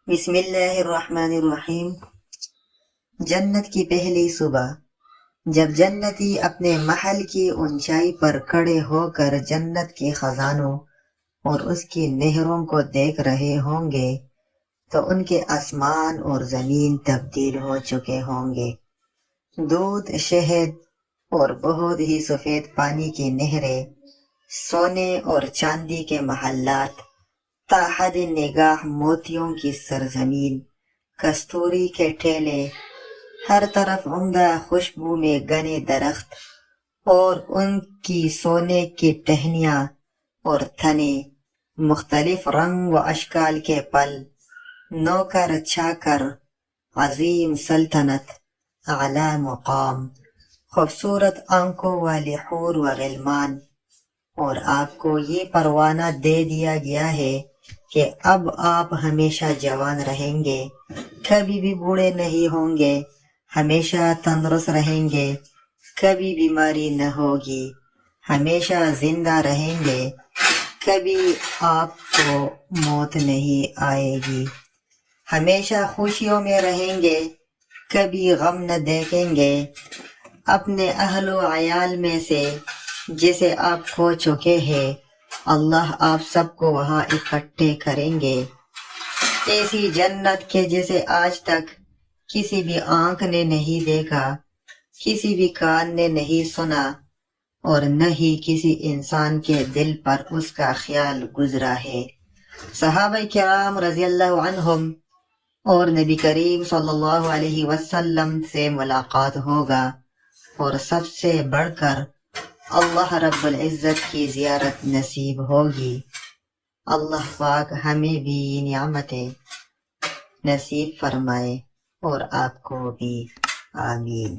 بسم اللہ الرحمن الرحیم۔ جنت کی پہلی صبح۔ جب جنتی اپنے محل کی اونچائی پر کھڑے ہو کر جنت کے خزانوں اور اس کی نہروں کو دیکھ رہے ہوں گے تو ان کے آسمان اور زمین تبدیل ہو چکے ہوں گے۔ دودھ، شہد اور بہت ہی سفید پانی کی نہریں، سونے اور چاندی کے محلات، تا حد نگاہ موتیوں کی سرزمین، کستوری کے ٹھیلے، ہر طرف عمدہ خوشبو میں گھنے درخت اور ان کی سونے کی ٹہنیاں اور تھنے، مختلف رنگ و اشکال کے پل، نوکر چاکر، عظیم سلطنت، اعلیٰ مقام، خوبصورت آنکھوں والے حور و غلمان۔ اور آپ کو یہ پروانہ دے دیا گیا ہے کہ اب آپ ہمیشہ جوان رہیں گے، کبھی بھی بوڑھے نہیں ہوں گے، ہمیشہ تندرست رہیں گے، کبھی بیماری نہ ہوگی، ہمیشہ زندہ رہیں گے، کبھی آپ کو موت نہیں آئے گی، ہمیشہ خوشیوں میں رہیں گے، کبھی غم نہ دیکھیں گے۔ اپنے اہل و عیال میں سے جسے آپ کھو چکے ہیں، اللہ آپ سب کو وہاں اکٹھے کریں گے، ایسی جنت کے جسے آج تک کسی بھی آنکھ نے نہیں دیکھا، کسی بھی کان نے نہیں سنا، اور نہ ہی کسی انسان کے دل پر اس کا خیال گزرا ہے۔ صحابہ کرام رضی اللہ عنہم اور نبی کریم صلی اللہ علیہ وسلم سے ملاقات ہوگا، اور سب سے بڑھ کر اللہ رب العزت کی زیارت نصیب ہوگی۔ اللہ پاک ہمیں بھی یہ نعمتیں نصیب فرمائے اور آپ کو بھی، آمین۔